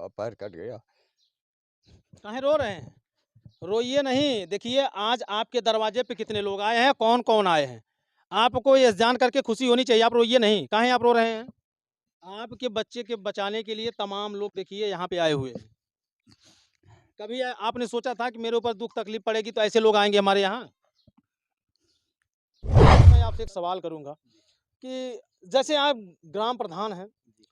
और पैर कट गया। काहे रो रहे हैं? रोइए नहीं, देखिए आज आपके दरवाजे पे कितने लोग आए हैं, कौन-कौन आए हैं। आपको ये जान करके खुशी होनी चाहिए, आप रोइए नहीं। काहे आप रो रहे हैं? आपके बच्चे के बचाने के लिए तमाम लोग देखिए यहाँ पे आए हुए हैं। कभी आपने सोचा था कि मेरे ऊपर दुःख तकलीफ पड़ेगी तो ऐसे लोग आएँगे हमारे यहाँ? मैं आपसे एक सवाल करूँगा कि जैसे आप ग्राम प्रधान हैं,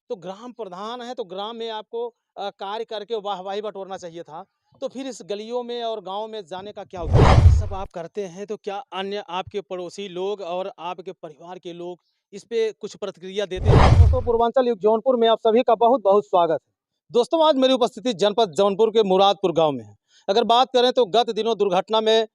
तो ग्राम प्रधान हैं तो ग्राम में आपको कार्य करके वाहवाही बटोरना चाहिए था। तो फिर इस गलियों में और गाँव में जाने का क्या उद्देश्य? ये सब आप करते हैं तो क्या अन्य आपके पड़ोसी लोग और आपके परिवार के लोग इस पे कुछ प्रतिक्रिया देते हैं? दोस्तों पूर्वांचल युग जौनपुर में आप सभी का बहुत-बहुत स्वागत है। दोस्तों आज मेरी उपस्थिति जनपद जौनपुर के मुरादपुर गाँव में है। अगर बात करें तो गत दिनों दुर्घटना में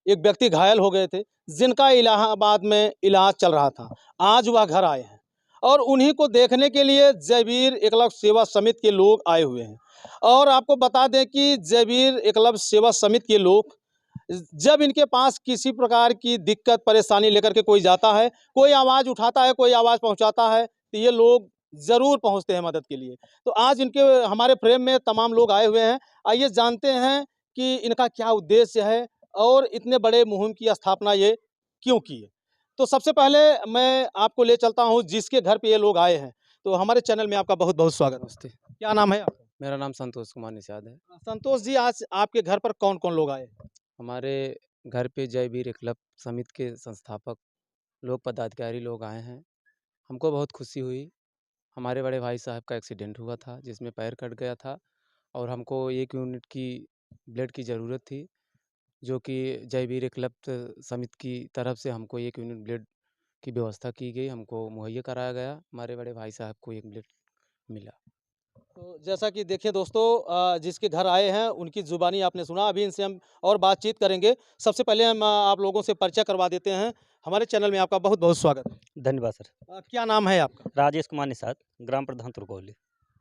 एक व्यक्ति घायल हो गए थे, जिनका इलाहाबाद में इलाज चल रहा था। आज वह घर आए हैं और उन्हीं को देखने के लिए जयवीर एकलव्य सेवा समिति के लोग आए हुए हैं। और आपको बता दें कि जयवीर एकलव्य सेवा समिति के लोग जब इनके पास किसी प्रकार की दिक्कत परेशानी लेकर के कोई जाता है, कोई आवाज़ उठाता है, कोई आवाज़ पहुँचाता है, तो ये लोग ज़रूर पहुँचते हैं मदद के लिए। तो आज इनके हमारे फ्रेम में तमाम लोग आए हुए हैं। आइए जानते हैं कि इनका क्या उद्देश्य है और इतने बड़े मुहिम की स्थापना ये क्यों की है? तो सबसे पहले मैं आपको ले चलता हूँ जिसके घर पे ये लोग आए हैं। तो हमारे चैनल में आपका बहुत-बहुत स्वागत है। नमस्ते, क्या नाम है आपका? मेरा नाम संतोष कुमार निषाद है। संतोष जी आज आपके घर पर कौन-कौन लोग आए? हमारे घर पे जय वीर एकलव्य समिति के संस्थापक लोग पदाधिकारी लोग आए हैं। हमको बहुत खुशी हुई। हमारे बड़े भाई साहब का एक्सीडेंट हुआ था जिसमें पैर कट गया था और हमको 1 यूनिट की ब्लड की ज़रूरत थी, जो कि जय वीर एकलव्य समिति की तरफ से हमको 1 यूनिट ब्लड की व्यवस्था की गई, हमको मुहैया कराया गया। हमारे बड़े भाई साहब को 1 ब्लड मिला। तो जैसा कि देखिए दोस्तों जिसके घर आए हैं उनकी ज़ुबानी आपने सुना, अभी इनसे हम और बातचीत करेंगे। सबसे पहले हम आप लोगों से परिचय करवा देते हैं। हमारे चैनल में आपका बहुत-बहुत स्वागत है। धन्यवाद सर। क्या नाम है आपका? राजेश कुमार निषाद, ग्राम प्रधान तुरकोली।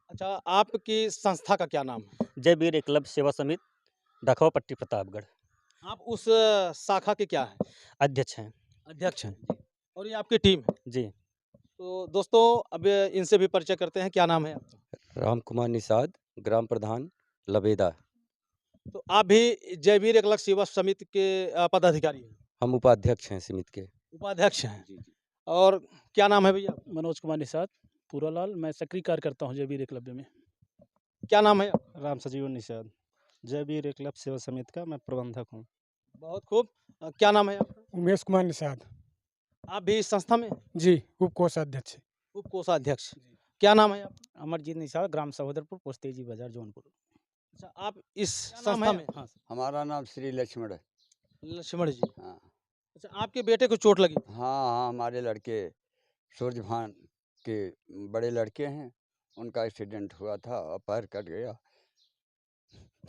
अच्छा, आपकी संस्था का क्या नाम है? जय वीर एकलव्य सेवा समिति, डखवापट्टी प्रतापगढ़, आप उस शाखा के क्या हैं? अध्यक्ष हैं। अध्यक्ष हैं और ये आपकी टीम है। जी, तो दोस्तों अब इनसे भी परिचय करते हैं। क्या नाम है आपका? राम कुमार निषाद, ग्राम प्रधान लबेदा। तो आप भी जयवीर एकलव्य सेवा समिति के पदाधिकारी हैं, हम उपाध्यक्ष हैं समिति के। उपाध्यक्ष हैं। और क्या नाम है भैया? मनोज कुमार निषाद, पूरालाल। मैं सक्रिय कार्य करता हूँ जय वीर एकलव्य में। क्या नाम है आपका? राम सजीवन निषाद, जय वीर एकलव्य सेवा समिति का मैं प्रबंधक हूँ। बहुत खूब। क्या नाम है आपका? उमेश कुमार निषाद। आप भी इस संस्था में? जी, उप कोषाध्यक्ष। उप कोषाध्यक्ष। क्या नाम है आपका? अमरजीत निषाद, ग्राम सहोदरपुर, पोस्तेजी बाजार, जौनपुर। अच्छा, आप इस संस्था में? हाँ, हमारा नाम श्री लक्ष्मण है। लक्ष्मण जी। हाँ, अच्छा, आपके बेटे को चोट लगी? हाँ, हाँ, हमारे लड़के सूर्यभान के बड़े लड़के हैं, उनका एक्सीडेंट हुआ था और पैर कट गया।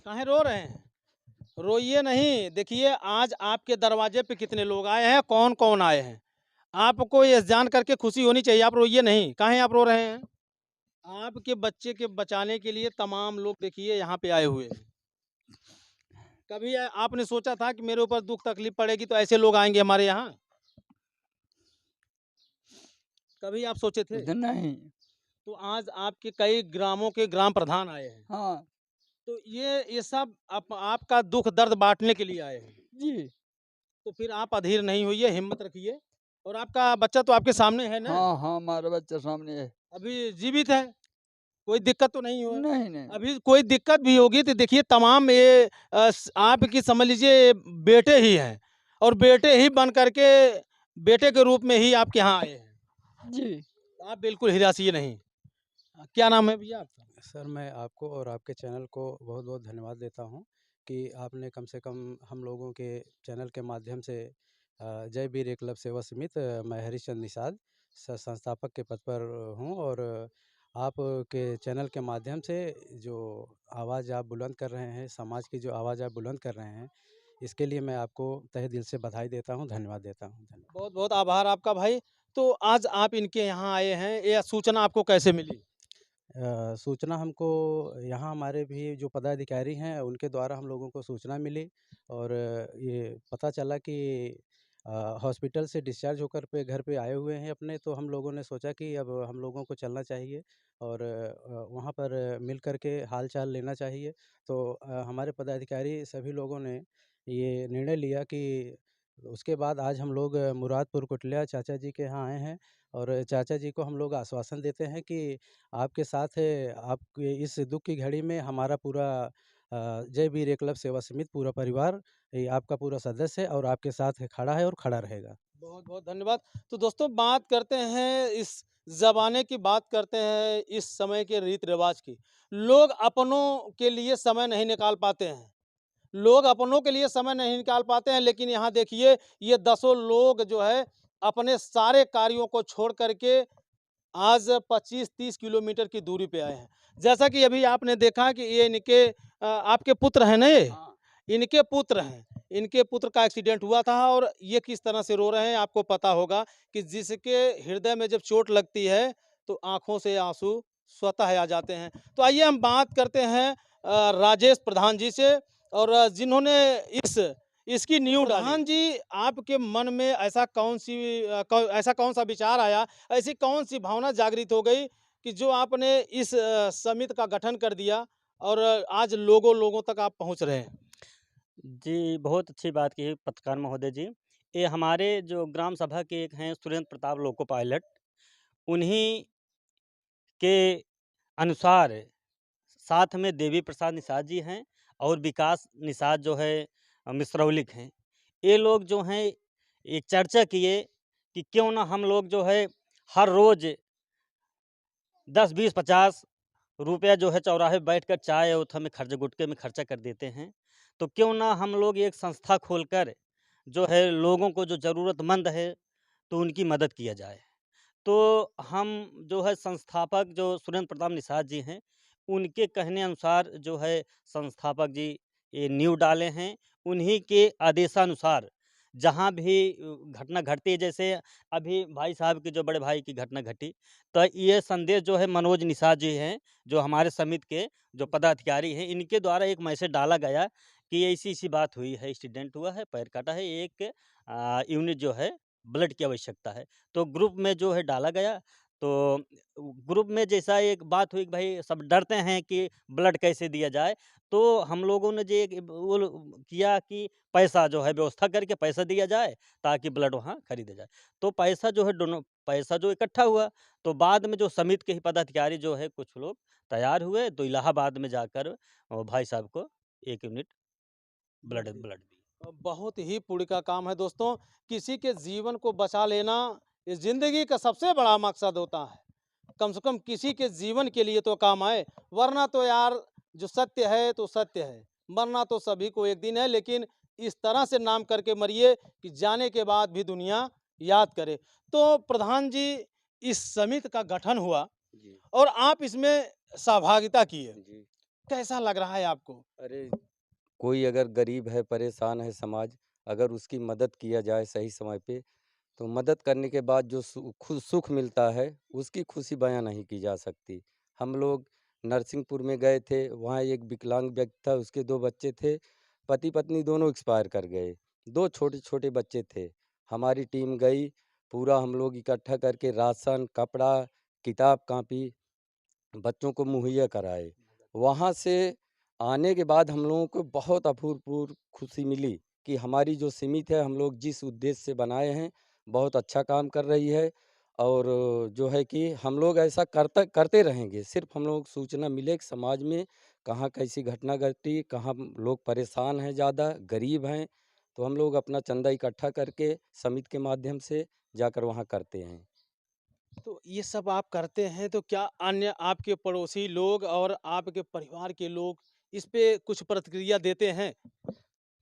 काहे रो रहे हैं? रोइए नहीं, देखिए आज आपके दरवाजे पे कितने लोग आए हैं, कौन-कौन आए हैं। आपको ये जान करके खुशी होनी चाहिए, आप रोइए नहीं। काहे आप रो रहे हैं? आपके बच्चे के बचाने के लिए तमाम लोग देखिए यहाँ पे आए हुए हैं। कभी आपने सोचा था कि मेरे ऊपर दुःख तकलीफ पड़ेगी तो ऐसे लोग आएँगे हमारे यहाँ? कभी आप सोचे थे? नहीं। तो आज आपके कई ग्रामों के ग्राम प्रधान आए हैं। हाँ, तो ये सब आपका दुःख दर्द बाँटने के लिए आए हैं। जी। तो फिर आप अधीर नहीं होइए, हिम्मत रखिए और आपका बच्चा तो आपके सामने है ना? हाँ, हाँ, हमारा बच्चा सामने है। अभी जीवित है? कोई दिक्कत तो नहीं हुआ? नहीं, नहीं। अभी कोई दिक्कत भी होगी तो देखिए तमाम ये आपकी समझ लीजिए बेटे ही हैं और बेटे ही बन करके बेटे के रूप में ही आपके यहाँ आए हैं। जी। आप बिल्कुल हिरासिए नहीं। क्या नाम है भैया आपका? सर, मैं आपको और आपके चैनल को बहुत-बहुत धन्यवाद देता हूँ कि आपने कम से कम हम लोगों के चैनल के माध्यम से जय वीर एकलव्य सेवा समिति मैं हरिश्चंद्र निषाद संस्थापक के पद पर हूँ और आपके चैनल के माध्यम से जो आवाज़ आप बुलंद कर रहे हैं, समाज की जो आवाज़ आप बुलंद कर रहे हैं, इसके लिए मैं आपको तहे दिल से बधाई देता हूँ, धन्यवाद देता हूँ। धन्यवाद। बहुत-बहुत आभार आपका भाई। तो आज आप इनके यहाँ आए हैं, ये सूचना आपको कैसे मिली? सूचना हमको यहाँ हमारे भी जो पदाधिकारी हैं उनके द्वारा हम लोगों को सूचना मिली और ये पता चला कि हॉस्पिटल से डिस्चार्ज होकर घर पे आए हुए हैं अपने, तो हम लोगों ने सोचा कि अब हम लोगों को चलना चाहिए और वहाँ पर मिल कर के हाल-चाल लेना चाहिए। तो हमारे पदाधिकारी सभी लोगों ने ये निर्णय लिया कि उसके बाद आज हम लोग मुरादपुर कुटलिया चाचा जी के यहाँ आए हैं और चाचा जी को हम लोग आश्वासन देते हैं कि आपके साथ है, आपके इस दुःख की घड़ी में हमारा पूरा जय वीर एकलव्य सेवा समिति पूरा परिवार, ये आपका पूरा सदस्य है और आपके साथ है, खड़ा है और खड़ा रहेगा। बहुत-बहुत धन्यवाद। तो दोस्तों बात करते हैं इस ज़माने की, बात करते हैं इस समय के रीति-रिवाज की। लोग अपनों के लिए समय नहीं निकाल पाते हैं। लोग अपनों के लिए समय नहीं निकाल पाते हैं, लेकिन यहाँ देखिए ये दसों लोग जो है अपने सारे कार्यों को छोड़ कर के आज 25-30 किलोमीटर की दूरी पे आए हैं। जैसा कि अभी आपने देखा कि ये इनके आपके पुत्र हैं ना ये? हाँ। इनके पुत्र हैं। इनके पुत्र का एक्सीडेंट हुआ था और ये किस तरह से रो रहे हैं आपको पता होगा कि जिसके हृदय में जब चोट लगती है तो आँखों से आँसू स्वतः आ जाते हैं। तो आइए हम बात करते हैं राजेश प्रधान जी से और जिन्होंने इसकी नींव डाली। प्रधान जी, आपके मन में ऐसा कौन-सा विचार आया, ऐसी कौन-सी भावना जागृत हो गई कि जो आपने इस समिति का गठन कर दिया और आज लोगों तक आप पहुँच रहे हैं? जी, बहुत अच्छी बात की पत्रकार महोदय जी। ये हमारे जो ग्राम सभा के एक हैं सुरेंद्र प्रताप लोको पायलट, उन्हीं के अनुसार साथ में देवी प्रसाद निषाद जी हैं और विकास निषाद जो है मिसरौलिक हैं। ये लोग जो हैं एक चर्चा किए कि क्यों ना हम लोग जो है हर रोज़ 10, 20, 50 रुपया जो है चौराहे पे बैठकर चाय और में खर्च गुटखे में खर्चा कर देते हैं। तो क्यों ना हम लोग एक संस्था खोलकर जो है लोगों को जो ज़रूरतमंद है तो उनकी मदद किया जाए। तो हम जो है संस्थापक जो सुरेंद्र प्रताप निषाद जी हैं, उनके कहने अनुसार जो है संस्थापक जी ये नींव डाले हैं। उन्हीं के आदेशानुसार जहाँ भी घटना घटती है, जैसे अभी भाई साहब की जो बड़े भाई की घटना घटी, तो ये संदेश जो है मनोज निषाद जी हैं, जो हमारे समिति के जो पदाधिकारी हैं, इनके द्वारा एक मैसेज डाला गया कि ऐसी-ऐसी बात हुई है, एक्सीडेंट हुआ है, पैर काटा है, एक यूनिट जो है ब्लड की आवश्यकता है। तो ग्रुप में जो है डाला गया, तो ग्रुप में जैसा एक बात हुई कि भाई सब डरते हैं कि ब्लड कैसे दिया जाए, तो हम लोगों ने जो एक वो किया कि पैसा जो है व्यवस्था करके पैसा दिया जाए ताकि ब्लड वहाँ खरीदा जाए। तो पैसा जो है दोनों पैसा जो इकट्ठा हुआ, तो बाद में जो समिति के ही पदाधिकारी जो है कुछ लोग तैयार हुए, तो इलाहाबाद में जाकर भाई साहब को 1 यूनिट ब्लड दी। बहुत ही पुण्य का काम है दोस्तों। किसी के जीवन को बचा लेना इस ज़िंदगी का सबसे बड़ा मकसद होता है। कम से कम किसी के जीवन के लिए तो काम आए, वरना तो यार जो सत्य है तो सत्य है। मरना तो सभी को एक दिन है, लेकिन इस तरह से नाम करके मरिए कि जाने के बाद भी दुनिया याद करे। तो प्रधान जी, इस समिति का गठन हुआ जी, और आप इसमें सहभागिता किए। जी। कैसा लग रहा है आपको? अरे, कोई अगर गरीब है, परेशान है समाज, अगर उसकी मदद किया जाए सही समय पे, तो मदद करने के बाद जो सुख मिलता है, उसकी खुशी बयाँ नहीं की जा सकती। हम लोग नरसिंहपुर में गए थे, वहाँ एक विकलांग व्यक्ति था, उसके 2 बच्चे थे, पति-पत्नी दोनों एक्सपायर कर गए। 2 छोटे-छोटे बच्चे थे। हमारी टीम गई, पूरा हम लोग इकट्ठा करके राशन, कपड़ा, किताब-कॉपी बच्चों को मुहैया कराए। वहाँ से आने के बाद हम लोगों को बहुत अभूतपूर्व खुशी मिली कि हमारी जो समिति है, हम लोग जिस उद्देश्य से बनाए हैं, बहुत अच्छा काम कर रही है और जो है कि हम लोग ऐसा करते रहेंगे। सिर्फ़ हम लोग सूचना मिले कि समाज में कहाँ कैसी घटना घटी, कहाँ लोग परेशान हैं ज़्यादा, गरीब हैं, तो हम लोग अपना चंदा इकट्ठा करके समिति के माध्यम से जाकर वहाँ करते हैं। तो ये सब आप करते हैं, तो क्या अन्य आपके पड़ोसी लोग और आपके परिवार के लोग इस पे कुछ प्रतिक्रिया देते हैं?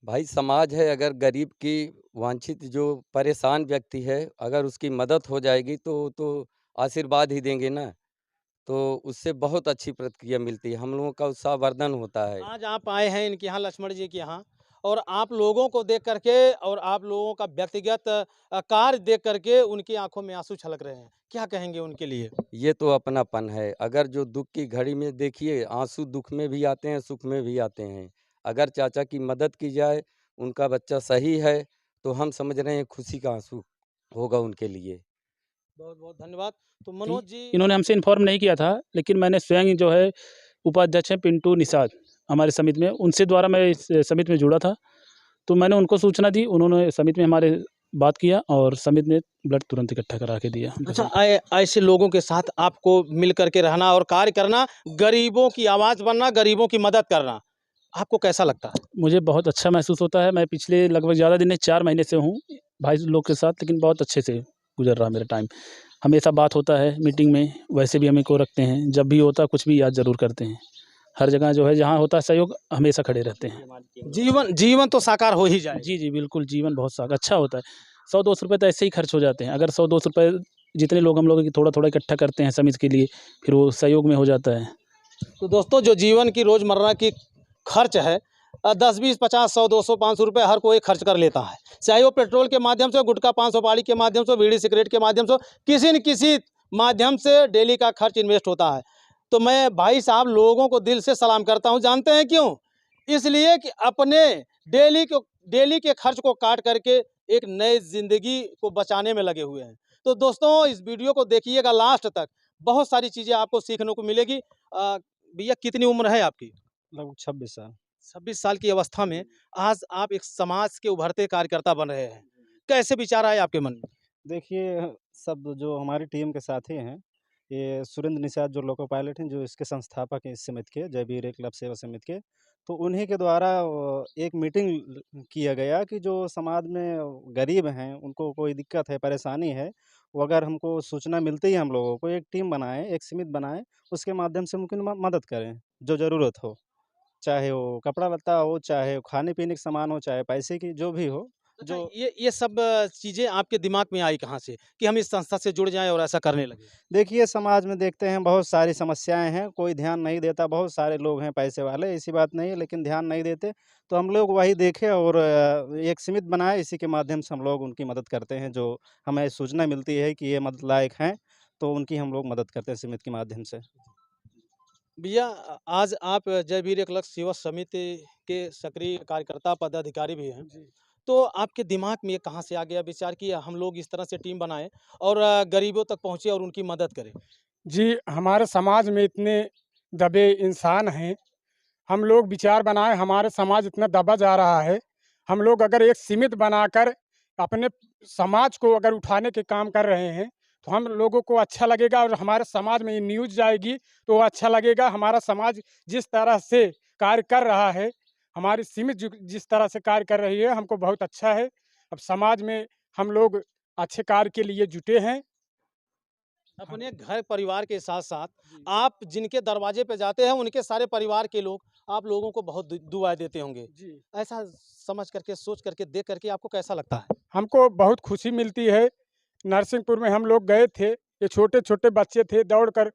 भाई समाज है, अगर गरीब की वांछित जो परेशान व्यक्ति है, अगर उसकी मदद हो जाएगी तो आशीर्वाद ही देंगे ना। तो उससे बहुत अच्छी प्रतिक्रिया मिलती है, हम लोगों का उत्साहवर्धन होता है। आज आप आए हैं इनके यहाँ, लक्ष्मण जी के यहाँ, और आप लोगों को देख करके और आप लोगों का व्यक्तिगत कार्य देख करके उनकी आंखों में आंसू छलक रहे हैं। क्या कहेंगे उनके लिए? ये तो अपनापन है, अगर जो दुःख की घड़ी में देखिए आँसू दुःख में भी आते हैं, सुख में भी आते हैं। अगर चाचा की मदद की जाए, उनका बच्चा सही है, तो हम समझ रहे हैं खुशी का आंसू होगा उनके लिए। बहुत बहुत धन्यवाद। तो मनोज जी, इन्होंने हमसे इन्फॉर्म नहीं किया था, लेकिन मैंने स्वयं जो है उपाध्यक्ष हैं पिंटू निषाद हमारे समिति में, उनसे द्वारा मैं इस समिति में जुड़ा था। तो मैंने उनको सूचना दी, उन्होंने समिति में हमारे बात किया और समिति ने ब्लड तुरंत इकट्ठा करा के दिया। अच्छा, ऐसे लोगों के साथ आपको मिल करके रहना और कार्य करना, गरीबों की आवाज़ बनना, गरीबों की मदद करना, आपको कैसा लगता है? मुझे बहुत अच्छा महसूस होता है। मैं पिछले लगभग ज़्यादा दिन नहीं 4 महीने से हूँ भाई लोग के साथ, लेकिन बहुत अच्छे से गुजर रहा मेरा टाइम। हमेशा बात होता है मीटिंग में, वैसे भी हमें को रखते हैं, जब भी होता कुछ भी याद ज़रूर करते हैं। हर जगह जो है जहाँ होता है सहयोग हमेशा खड़े रहते हैं। जीवन तो साकार हो ही जाए। जी, जी, बिल्कुल जीवन बहुत अच्छा होता है। 100-200 रुपये तो ऐसे ही खर्च हो जाते हैं। अगर 100-200 रुपये जितने लोग हम लोग थोड़ा-थोड़ा इकट्ठा करते हैं समिति के लिए, फिर वो सहयोग में हो जाता है। तो दोस्तों, जो जीवन की रोज़मर्रा की खर्च है 10, 20, 50, 100, 200, 500 रुपये हर कोई खर्च कर लेता है। चाहे वो पेट्रोल के माध्यम से, गुटखा पान सुपारी के माध्यम से, बीड़ी सिगरेट के माध्यम से, किसी न किसी माध्यम से डेली का खर्च इन्वेस्ट होता है। तो मैं भाई साहब लोगों को दिल से सलाम करता हूँ। जानते हैं क्यों? इसलिए कि अपने डेली के खर्च को काट करके एक नई ज़िंदगी को बचाने में लगे हुए हैं। तो दोस्तों, इस वीडियो को देखिएगा लास्ट तक, बहुत सारी चीज़ें आपको सीखने को मिलेगी। भैया, कितनी उम्र है आपकी? लगभग 26 साल। 26 साल की अवस्था में आज आप एक समाज के उभरते कार्यकर्ता बन रहे हैं। कैसे विचार आए आपके मन में? देखिए, सब जो हमारी टीम के साथी हैं, ये सुरेंद्र निषाद जो लोको पायलट हैं, जो इसके संस्थापक हैं इस समिति के, जय वीर क्लब सेवा समिति के। तो उन्हीं के द्वारा एक मीटिंग किया गया कि जो समाज में गरीब हैं, उनको कोई दिक्कत है, परेशानी है, वो अगर हमको सूचना मिलती ही हम लोगों को एक टीम बनाएँ, एक समिति बनाएँ, उसके माध्यम से उनकी मदद करें, जो ज़रूरत हो। चाहे वो कपड़ा-लत्ता हो, चाहे वो खाने-पीने के सामान हो, चाहे पैसे की जो भी हो, अच्छा, जो ये सब चीज़ें आपके दिमाग में आई कहाँ से कि हम इस संस्था से जुड़ जाएँ और ऐसा करने लगे? देखिए समाज में देखते हैं बहुत सारी समस्याएँ हैं, कोई ध्यान नहीं देता, बहुत सारे लोग हैं पैसे वाले, ऐसी बात नहीं है लेकिन ध्यान नहीं देते। तो हम लोग वही देखे और एक समिति बनाए, इसी के माध्यम से हम लोग उनकी मदद करते हैं, जो हमें सूचना मिलती है कि ये मदद लायक हैं, तो उनकी हम लोग मदद करते हैं समिति के माध्यम से। भैया, आज आप जय वीर एकलव्य सेवा समिति के सक्रिय कार्यकर्ता पदाधिकारी भी हैं। तो आपके दिमाग में ये कहाँ से आ गया विचार कि हम लोग इस तरह से टीम बनाएँ और गरीबों तक पहुँचे और उनकी मदद करें? जी, हमारे समाज में इतने दबे इंसान हैं, हम लोग विचार बनाए, हमारे समाज इतना दबा जा रहा है, हम लोग अगर एक समिति बनाकर अपने समाज को अगर उठाने के काम कर रहे हैं, तो हम लोगों को अच्छा लगेगा और हमारे समाज में ये न्यूज़ जाएगी, तो अच्छा लगेगा। हमारा समाज जिस तरह से कार्य कर रहा है, हमारी समिति जिस तरह से कार्य कर रही है, हमको बहुत अच्छा है। अब समाज में हम लोग अच्छे कार्य के लिए जुटे हैं। अपने घर परिवार के साथ-साथ आप जिनके दरवाजे पे जाते हैं, उनके सारे परिवार के लोग आप लोगों को बहुत दुआएँ देते होंगे। जी। ऐसा समझ करके, सोच करके, देख करके आपको कैसा लगता है? हमको बहुत खुशी मिलती है। नरसिंहपुर में हम लोग गए थे, ये छोटे-छोटे बच्चे थे, दौड़कर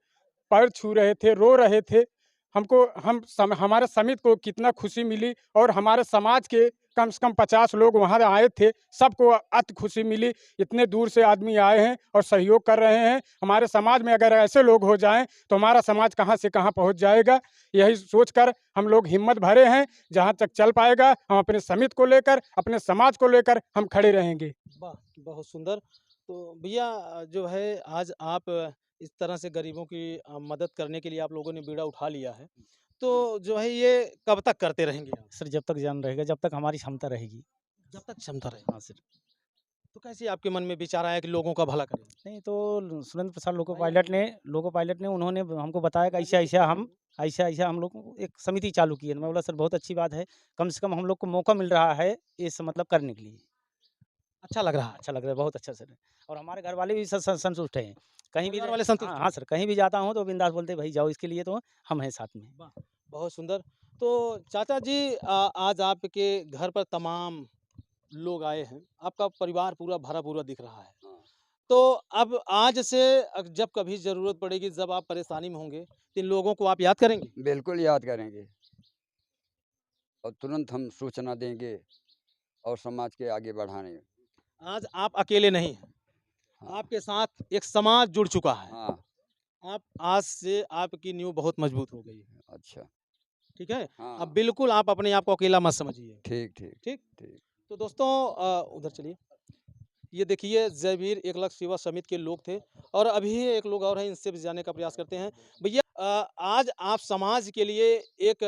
पैर छू रहे थे, रो रहे थे। हमारे समिति को कितना खुशी मिली और हमारे समाज के कम से कम 50 लोग वहाँ आए थे, सबको अति खुशी मिली। इतने दूर से आदमी आए हैं और सहयोग कर रहे हैं। हमारे समाज में अगर ऐसे लोग हो जाएँ, तो हमारा समाज कहाँ से कहाँ पहुँच जाएगा। यही सोचकर हम लोग हिम्मत भरे हैं, जहाँ तक चल पाएगा हम अपने समिति को लेकर, अपने समाज को लेकर हम खड़े रहेंगे। वाह! बहुत सुंदर। तो भैया, जो है आज आप इस तरह से गरीबों की मदद करने के लिए आप लोगों ने बीड़ा उठा लिया है। तो जो है ये कब तक करते रहेंगे आप? सर जब तक जान रहेगा, जब तक हमारी क्षमता रहेगी। जब तक क्षमता रहे। हाँ सर। तो कैसे आपके मन में विचार आया कि लोगों का भला करें? नहीं तो सुरेंद्र प्रसाद लोको पायलट ने उन्होंने हमको बताया कि ऐसा-ऐसा हम लोग एक समिति चालू की है। मैं बोला सर बहुत अच्छी बात है, कम से कम हम लोग को मौका मिल रहा है इस मतलब करने के लिए। अच्छा लग रहा है। अच्छा लग रहा है, बहुत अच्छा सर। और हमारे घर वाले भी संतुष्ट हैं। कहीं भी परिवार वाले संतुष्ट हाँ, हैं? हाँ सर, कहीं भी जाता हूँ तो बिंदास बोलते हैं, "भाई जाओ इसके लिए तो हम हैं साथ में।" वाह! बहुत सुंदर। तो चाचा जी, आज आपके घर पर तमाम लोग आए हैं। आपका परिवार पूरा भरा-पूरा दिख रहा है। तो अब आज से जब कभी ज़रूरत पड़ेगी, जब आप परेशानी में होंगे, तो इन लोगों को आप याद करेंगे? बिल्कुल याद करेंगे और तुरंत हम सूचना देंगे और समाज के आगे बढ़ाने। आज आप अकेले नहीं हैं। हाँ, आपके साथ एक समाज जुड़ चुका है। हाँ, आप आज से आपकी नींव बहुत मजबूत हो गई है। अच्छा, ठीक है? हाँ, अब बिल्कुल आप अपने आप को अकेला मत समझिए। ठीक, ठीक, ठीक? ठीक। तो दोस्तों उधर चलिए। ये देखिए जयवीर एकलव्य सेवा समिति के लोग थे और अभी एक लोग और हैं, इनसे भी जानने का प्रयास करते हैं। भैया आज आप समाज के लिए एक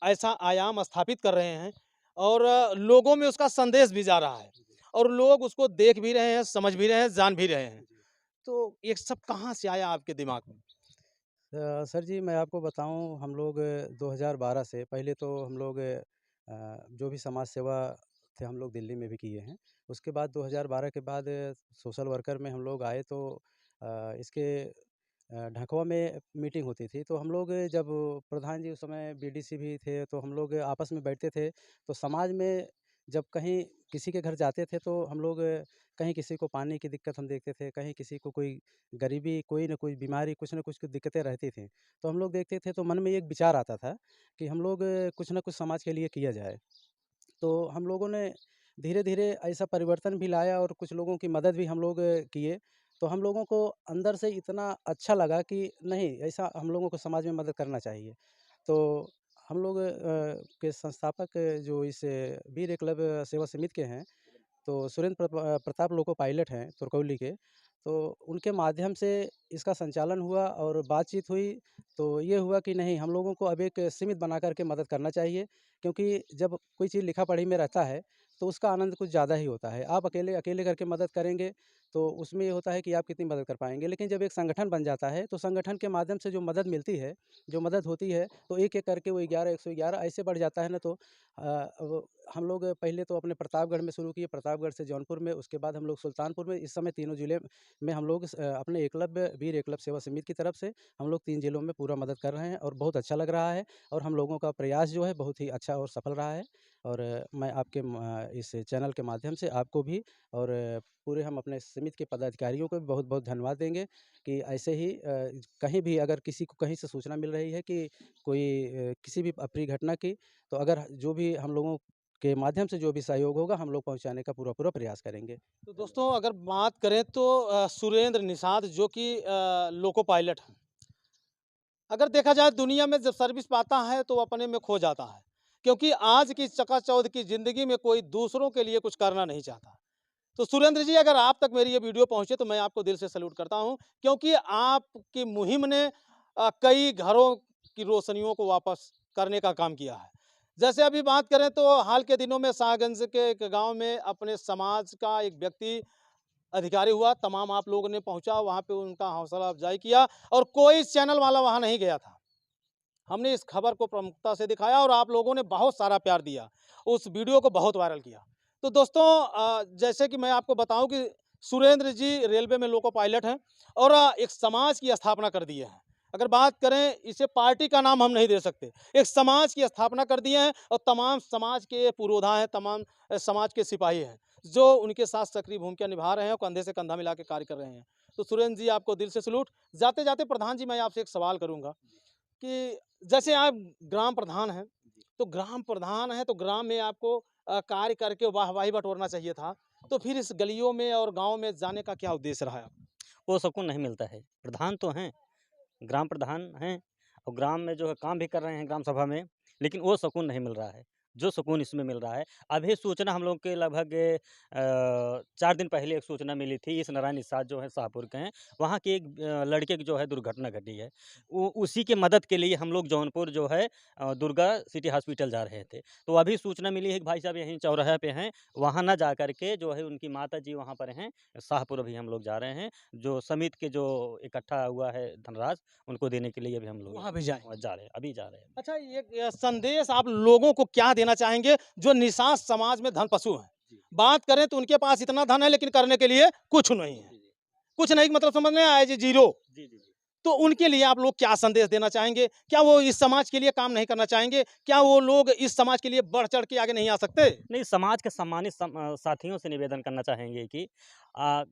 ऐसा आयाम स्थापित कर रहे हैं और लोगों में उसका संदेश भी जा रहा है और लोग उसको देख भी रहे हैं, समझ भी रहे हैं, जान भी रहे हैं। तो ये सब कहाँ से आया आपके दिमाग में? सर जी, मैं आपको बताऊं, हम लोग 2012 से पहले तो हम लोग जो भी समाज सेवा थे हम लोग दिल्ली में भी किए हैं। उसके बाद 2012 के बाद सोशल वर्कर में हम लोग आए तो इसके ढाकवा में मीटिंग होती थी। तो हम लोग जब प्रधान जी उस समय बीडीसी भी थे तो हम लोग आपस में बैठते थे। तो समाज में जब कहीं किसी के घर जाते थे तो हम लोग कहीं किसी को पानी की दिक्कत हम देखते थे, कहीं किसी को कोई गरीबी, कोई न कोई बीमारी, कुछ न कुछ की दिक्कतें रहती थी। तो हम लोग देखते थे तो मन में एक विचार आता था कि हम लोग कुछ न कुछ समाज के लिए किया जाए। तो हम लोगों ने धीरे-धीरे ऐसा परिवर्तन भी लाया और कुछ लोगों की मदद भी हम लोग किए। तो हम लोगों को अंदर से इतना अच्छा लगा कि नहीं, ऐसा हम लोगों को समाज में मदद करना चाहिए। तो हम लोग के संस्थापक जो इस वीर एकलव्य सेवा समिति के हैं, तो सुरेंद्र प्रताप लोको पायलट हैं तुरकौली के। तो उनके माध्यम से इसका संचालन हुआ और बातचीत हुई। तो ये हुआ कि नहीं, हम लोगों को अब एक सीमित बना कर के मदद करना चाहिए, क्योंकि जब कोई चीज़ लिखा-पढ़ी में रहता है, तो उसका आनंद कुछ ज़्यादा ही होता है। आप अकेले अकेले करके मदद करेंगे, तो उसमें ये होता है कि आप कितनी मदद कर पाएँगे। लेकिन जब एक संगठन बन जाता है, तो संगठन के माध्यम से जो मदद मिलती है, जो मदद होती है, तो एक-एक करके वो 11, 111 ऐसे बढ़ जाता है ना। तो अब हम लोग पहले तो अपने प्रतापगढ़ में शुरू किए, प्रतापगढ़ से जौनपुर में, उसके बाद हम लोग सुल्तानपुर में। इस समय तीनों ज़िले में हम लोग अपने वीर एकलव्य सेवा समिति की तरफ से हम लोग 3 ज़िलों में पूरा मदद कर रहे हैं और बहुत अच्छा लग रहा है और हम लोगों का प्रयास जो है बहुत ही अच्छा और सफल रहा है। और मैं आपके इस चैनल के माध्यम से आपको भी और पूरे हम अपने समिति के पदाधिकारियों को भी बहुत-बहुत धन्यवाद देंगे कि ऐसे ही कहीं भी अगर किसी को कहीं से सूचना मिल रही है कि कोई किसी भी अप्रिय घटना की, तो अगर जो भी हम लोगों के माध्यम से जो भी सहयोग होगा, हम लोग पहुँचाने का पूरा-पूरा प्रयास करेंगे। तो दोस्तों अगर बात करें तो सुरेंद्र निषाद जो कि लोको पायलट हैं। अगर देखा जाए दुनिया में जब सर्विस पाता है तो वो अपने में खो जाता है, क्योंकि आज की चकाचौंध की ज़िंदगी में कोई दूसरों के लिए कुछ करना नहीं चाहता। तो सुरेंद्र जी, अगर आप तक मेरी ये वीडियो पहुँचे तो मैं आपको दिल से सैल्यूट करता हूँ, क्योंकि आपकी मुहिम ने कई घरों की रोशनियों को वापस करने का काम किया है। जैसे अभी बात करें तो हाल के दिनों में शाहगंज के एक गाँव में अपने समाज का एक व्यक्ति अधिकारी हुआ, तमाम आप लोगों ने पहुँचा, वहाँ पे उनका हौसला अफ़ज़ाई किया और कोई चैनल वाला वहाँ नहीं गया था। हमने इस खबर को प्रमुखता से दिखाया और आप लोगों ने बहुत सारा प्यार दिया, उस वीडियो को बहुत वायरल किया। तो दोस्तों जैसे कि मैं आपको बताऊं कि सुरेंद्र जी रेलवे में लोको पायलट हैं और एक समाज की स्थापना कर दिए हैं। अगर बात करें, इसे पार्टी का नाम हम नहीं दे सकते, एक समाज की स्थापना कर दिए हैं और तमाम समाज के पुरोधा हैं, तमाम समाज के सिपाही हैं जो उनके साथ सक्रिय भूमिका निभा रहे हैं और कंधे से कंधा मिला के कार्य कर रहे हैं। तो सुरेंद्र जी, आपको दिल से सैल्यूट। जाते जाते प्रधान जी, मैं आपसे एक सवाल करूंगा कि जैसे आप ग्राम प्रधान हैं, तो ग्राम प्रधान हैं तो ग्राम में आपको कार्य करके वाहवाही बटोरना चाहिए था। तो फिर इस गलियों में और गाँव में जाने का क्या उद्देश्य रहा है आपका? वो सुकून नहीं मिलता है। प्रधान तो हैं, ग्राम प्रधान हैं और ग्राम में जो है काम भी कर रहे हैं ग्राम सभा में, लेकिन वो सुकून नहीं मिल रहा है, जो सुकून इसमें मिल रहा है। अभी सूचना हम लोग के लगभग 4 दिन पहले एक सूचना मिली थी, इस नारायण निषाद जो है शाहपुर के हैं, वहाँ के एक लड़के की जो है दुर्घटना घटी है। उसी की मदद के लिए हम लोग जौनपुर जो है दुर्गा सिटी हॉस्पिटल जा रहे थे। तो अभी सूचना मिली है कि भाई साहब यहीं चौराहे पे हैं, वहाँ ना जा कर के जो है उनकी माता जी वहाँ पर हैं, शाहपुर अभी हम लोग जा रहे हैं। जो समिति के जो इकट्ठा हुआ है धनराशि, उनको देने के लिए अभी हम लोग वहाँ भी जाएँ। जा रहे हैं, अभी जा रहे हैं। अच्छा, ये संदेश आप लोगों को क्या देना चाहेंगे जो निषाद समाज में धन पशु हैं? बात करें तो उनके पास इतना धन है लेकिन करने के लिए कुछ नहीं है। कुछ नहीं मतलब समझ में आया, जी ज़ीरो। तो उनके लिए आप लोग क्या संदेश देना चाहेंगे? क्या वो इस समाज के लिए काम नहीं करना चाहेंगे? क्या वो लोग इस समाज के लिए बढ़-चढ़ के आगे नहीं आ सकते? नहीं, समाज के सम्मानित साथियों से निवेदन करना चाहेंगे कि अ,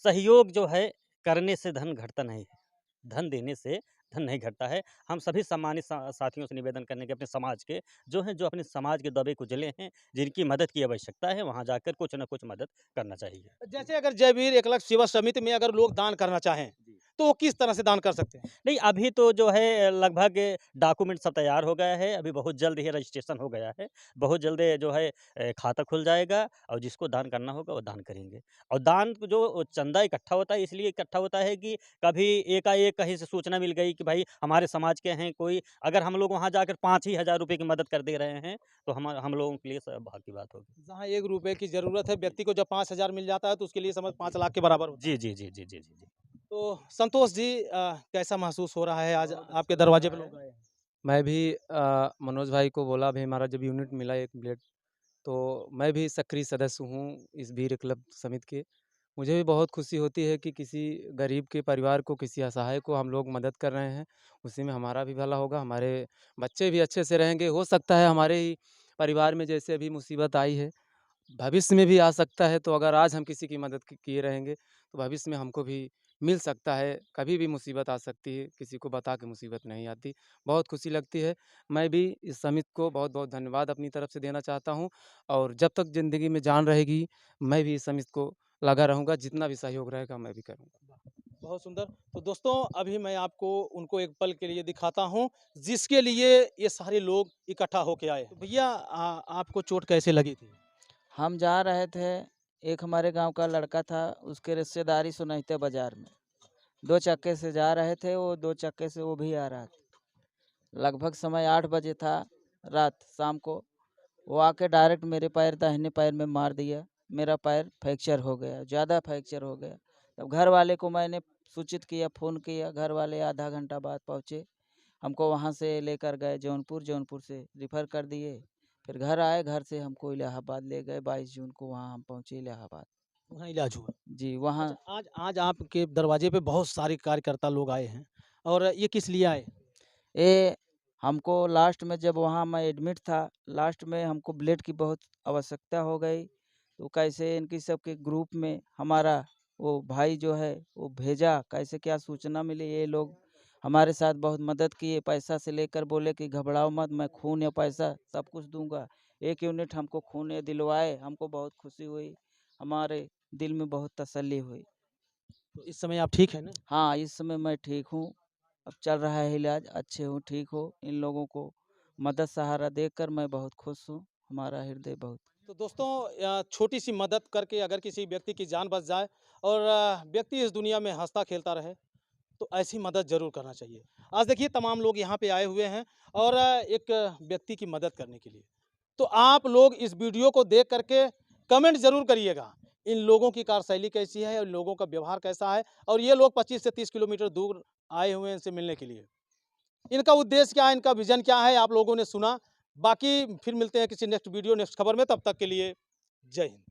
सहयोग जो है करने से धन घटता नहीं है, धन देने से धन नहीं घटता है। हम सभी सम्मानित साथियों से निवेदन करेंगे अपने समाज के, जो हैं जो अपने समाज के दबे कुचले हैं, जिनकी मदद की आवश्यकता है, वहाँ जाकर कुछ न कुछ मदद करना चाहिए। जैसे अगर जयवीर एकलव्य सेवा समिति में अगर लोग दान करना चाहें, तो वो किस तरह से दान कर सकते हैं? नहीं, अभी तो जो है लगभग डॉक्यूमेंट सब तैयार हो गया है, अभी बहुत जल्द ही रजिस्ट्रेशन हो गया है। बहुत जल्द जो है खाता खुल जाएगा और जिसको दान करना होगा वो दान करेंगे। और दान जो चंदा इकट्ठा होता है इसलिए इकट्ठा होता है कि कभी एकाएक कहीं से सूचना मिल गई कि भाई हमारे समाज के हैं कोई, अगर हम लोग वहाँ जाकर 5 ही हज़ार रुपए की मदद कर दे रहे हैं, तो हम लोगों के लिए सौभाग्य की बात होगी। जहाँ ₹1 की ज़रूरत है, व्यक्ति को जब 5,000 मिल जाता है तो उसके लिए समझ 5 लाख के बराबर होता है। जी, जी, जी, जी, जी, जी, जी। तो संतोष जी कैसा महसूस हो रहा है आज आपके दरवाजे पे लोग आए हैं? मैं भी मनोज भाई को बोला अभी हमारा जब यूनिट मिला 1 ब्लेड, तो मैं भी सक्रिय सदस्य हूँ इस वीर क्लब समिति के। मुझे भी बहुत खुशी होती है कि किसी गरीब के परिवार को, किसी असहाय को हम लोग मदद कर रहे हैं। उसी में हमारा भी भला होगा, हमारे बच्चे भी अच्छे से रहेंगे। हो सकता है हमारे ही परिवार में जैसे अभी मुसीबत आई है, भविष्य में भी आ सकता है, तो अगर आज हम किसी की मदद किए रहेंगे, तो भविष्य में हमको भी मिल सकता है। कभी भी मुसीबत आ सकती है, किसी को बता के मुसीबत नहीं आती। बहुत खुशी लगती है। मैं भी इस समिति को बहुत-बहुत धन्यवाद अपनी तरफ से देना चाहता हूँ और जब तक ज़िंदगी में जान रहेगी, मैं भी इस समिति को लगा रहूँगा, जितना भी सहयोग रहेगा मैं भी करूँगा। बहुत सुंदर। तो दोस्तों अभी मैं आपको उनको एक पल के लिए दिखाता हूँ, जिसके लिए ये सारे लोग इकट्ठा होके आए हैं। तो भैया आपको चोट कैसे लगी थी? हम जा रहे थे, एक हमारे गांव का लड़का था, उसके रिश्तेदारी सुनैते बाजार में 2 चक्के से जा रहे थे, वो 2 चक्के से वो भी आ रहा था। लगभग समय 8 बजे था रात शाम को, वो आके डायरेक्ट मेरे पैर दाहिने पैर में मार दिया। मेरा पैर फ्रैक्चर हो गया, ज़्यादा फ्रैक्चर हो गया। तब घर वाले को मैंने सूचित किया, फ़ोन किया, घर वाले आधा घंटा बाद पहुँचे। हमको वहाँ से लेकर गए जौनपुर, जौनपुर से रिफ़र कर दिए। फिर घर आए, घर से हमको इलाहाबाद ले गए। 22 जून को वहाँ हम पहुँचे इलाहाबाद। वहाँ इलाज हुआ। जी, वहाँ अच्छा आज आपके दरवाजे पे बहुत सारे कार्यकर्ता लोग आए हैं और ये किस लिए आए? ये हमको लास्ट में जब वहाँ मैं एडमिट था, लास्ट में हमको ब्लड की बहुत आवश्यकता हो गई। तो कैसे इनकी सबके ग्रुप में हमारा वो भाई जो है वो भेजा, कैसे क्या सूचना मिली, ये लोग हमारे साथ बहुत मदद किए। पैसा से लेकर बोले कि घबराओ मत, मैं खून या पैसा सब कुछ दूँगा। 1 यूनिट हमको खून ये दिलवाए, हमको बहुत खुशी हुई, हमारे दिल में बहुत तसल्ली हुई। तो इस समय आप ठीक हैं ना? हाँ, इस समय मैं ठीक हूँ, अब चल रहा है इलाज, अच्छे हूँ, ठीक हूँ। इन लोगों को मदद सहारा देकर मैं बहुत खुश हूँ, हमारा हृदय बहुत तो दोस्तों छोटी सी मदद करके अगर किसी व्यक्ति की जान बच जाए और व्यक्ति इस दुनिया में हंसता खेलता रहे तो ऐसी मदद ज़रूर करना चाहिए। आज देखिए तमाम लोग यहाँ पे आए हुए हैं और एक व्यक्ति की मदद करने के लिए। तो आप लोग इस वीडियो को देख करके कमेंट ज़रूर करिएगा। इन लोगों की कार्यशैली कैसी है, इन लोगों का व्यवहार कैसा है और ये लोग 25 से 30 किलोमीटर दूर आए हुए हैं इनसे मिलने के लिए। इनका उद्देश्य क्या है, इनका विज़न क्या है, आप लोगों ने सुना। बाकी फिर मिलते हैं किसी नेक्स्ट वीडियो, नेक्स्ट खबर में, तब तक के लिए जय हिंद।